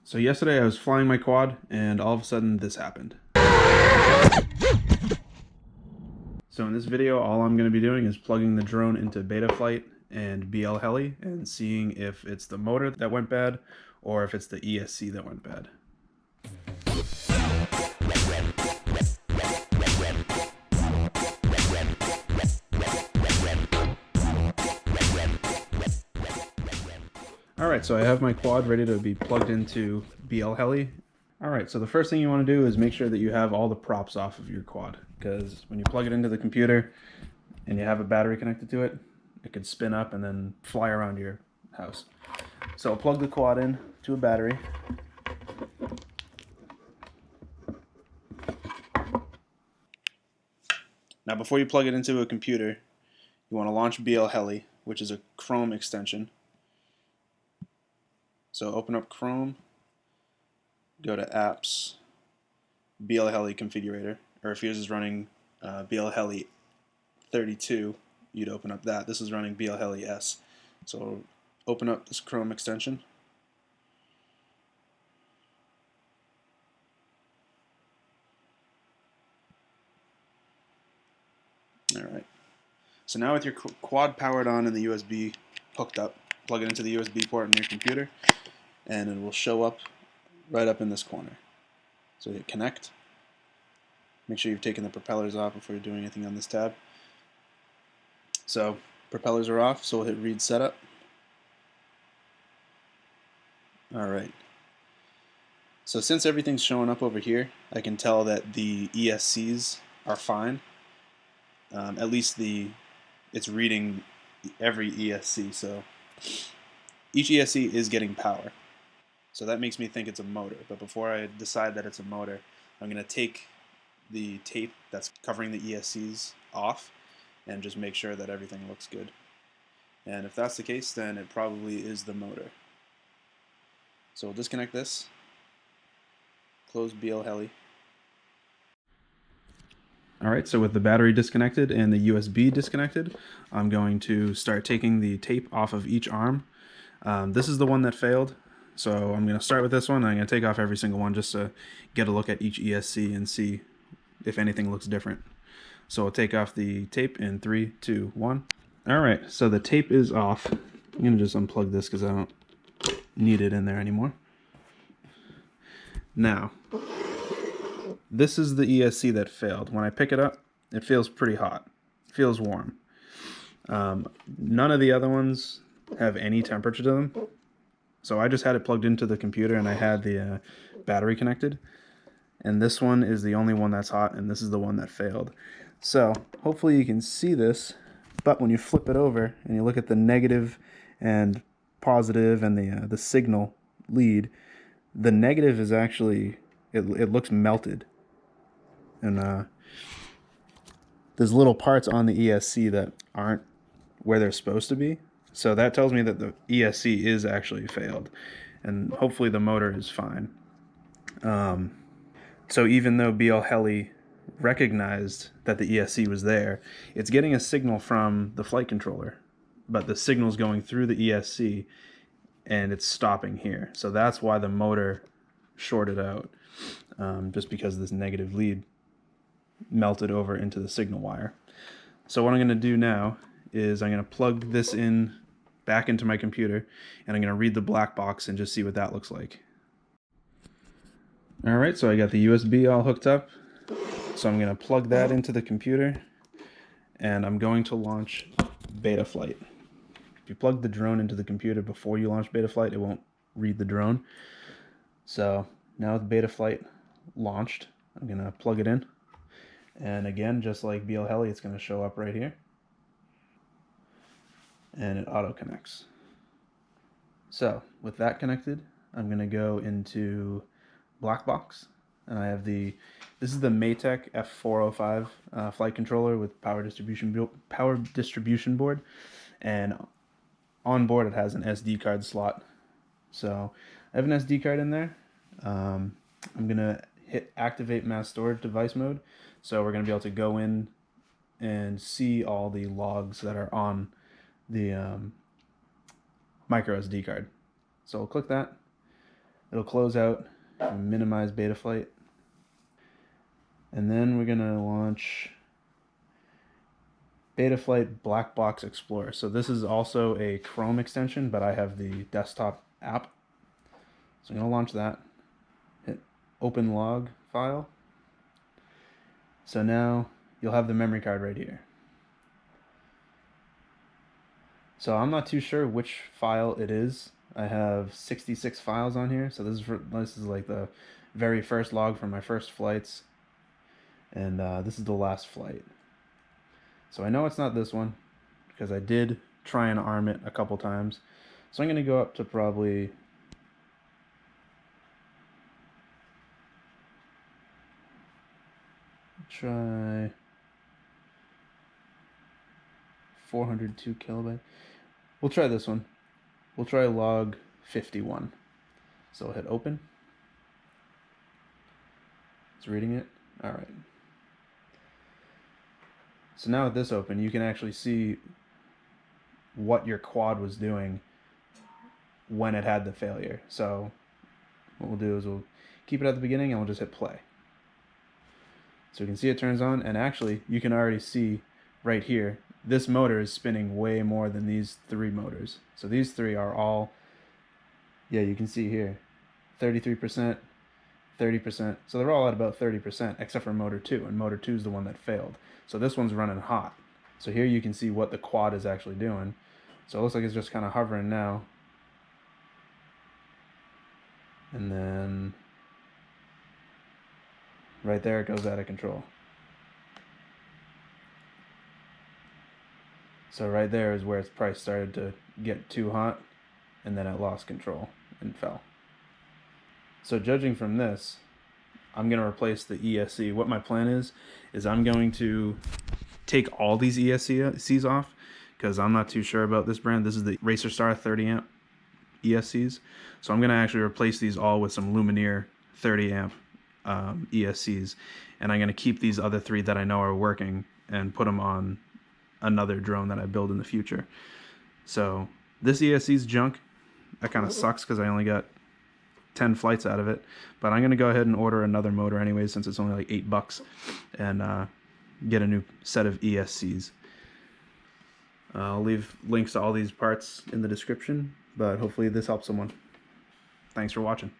So yesterday I was flying my quad and all of a sudden this happened. So in this video all I'm going to be doing is plugging the drone into Betaflight and BL Heli and seeing if it's the motor that went bad or if it's the ESC that went bad. Alright, so I have my quad ready to be plugged into BL Heli. Alright, so the first thing you want to do is make sure that you have all the props off of your quad, because when you plug it into the computer and you have a battery connected to it, it could spin up and then fly around your house. So I'll plug the quad in to a battery. Now before you plug it into a computer, you want to launch BL Heli, which is a Chrome extension. So open up Chrome, go to Apps, BL Heli Configurator, or if yours is running BL Heli 32, you'd open up that. This is running BL Heli S. So open up this Chrome extension. Alright. So now with your quad powered on and the USB hooked up, plug it into the USB port on your computer, and it will show up right up in this corner. So hit connect. Make sure you've taken the propellers off before you're doing anything on this tab. So propellers are off, so we'll hit read setup. Alright. So since everything's showing up over here, I can tell that the ESCs are fine. At least it's reading every ESC, so each ESC is getting power. So that makes me think it's a motor. But before I decide that it's a motor, I'm going to take the tape that's covering the ESCs off and just make sure that everything looks good. And if that's the case, then it probably is the motor. So we'll disconnect this, close BL Heli. Alright, so with the battery disconnected and the USB disconnected, I'm going to start taking the tape off of each arm. This is the one that failed, so I'm going to start with this one. I'm going to take off every single one just to get a look at each ESC and see if anything looks different. So I'll take off the tape in 3, 2, 1. Alright, so the tape is off. I'm going to just unplug this because I don't need it in there anymore. Now, this is the ESC that failed. When I pick it up, it feels pretty hot. It feels warm. None of the other ones have any temperature to them. So I just had it plugged into the computer and I had the battery connected. And this one is the only one that's hot, and this is the one that failed. So hopefully you can see this, but when you flip it over and you look at the negative and positive and the signal lead, the negative is actually, it looks melted. And there's little parts on the ESC that aren't where they're supposed to be. So that tells me that the ESC is actually failed. And hopefully the motor is fine. So even though BL Heli recognized that the ESC was there, it's getting a signal from the flight controller. But the signal's going through the ESC and it's stopping here. So that's why the motor shorted out. Just because this negative lead melted over into the signal wire. So what I'm going to do now is I'm going to plug this in back into my computer and I'm going to read the black box and just see what that looks like. Alright, so I got the USB all hooked up. So I'm going to plug that into the computer and I'm going to launch Betaflight. If you plug the drone into the computer before you launch Betaflight, it won't read the drone. So now with Betaflight launched, I'm going to plug it in. And again, just like BL Heli, it's going to show up right here. And it auto connects. So with that connected, I'm going to go into Blackbox. And I have this is the Maytech F405 flight controller with power distribution board. And on board it has an SD card slot. So I have an SD card in there. I'm going to hit activate mass storage device mode. So we're going to be able to go in and see all the logs that are on the micro SD card. So we'll click that. It'll close out and minimize Betaflight. And then we're gonna launch Betaflight Blackbox Explorer. So this is also a Chrome extension, but I have the desktop app. So I'm gonna launch that. Hit open log file. So now you'll have the memory card right here. So I'm not too sure which file it is. I have 66 files on here. So this is like the very first log from my first flights, and this is the last flight. So I know it's not this one because I did try and arm it a couple times. So I'm going to go up to probably try 402 kilobyte. We'll try this one. We'll try log 51. So I'll hit open. It's reading it. All right. So now with this open, you can actually see what your quad was doing when it had the failure. So what we'll do is we'll keep it at the beginning and we'll just hit play. So you can see it turns on, and actually you can already see right here, this motor is spinning way more than these three motors. So these three are all, yeah, you can see here, 33%, 30%. So they're all at about 30%, except for motor 2, and motor 2 is the one that failed. So this one's running hot. So here you can see what the quad is actually doing. So it looks like it's just kind of hovering now. And then right there it goes out of control. So right there is where its price started to get too hot, and then it lost control and fell. So judging from this, I'm going to replace the ESC. What my plan is I'm going to take all these ESCs off because I'm not too sure about this brand. This is the Racer Star 30 amp ESCs. So I'm going to actually replace these all with some Lumineer 30 amp ESCs. And I'm going to keep these other three that I know are working and put them on another drone that I build in the future. So this ESC's junk. That kind of sucks because I only got 10 flights out of it, but I'm gonna go ahead and order another motor anyway since it's only like $8 and get a new set of ESCs. I'll leave links to all these parts in the description, but hopefully this helps someone. Thanks for watching.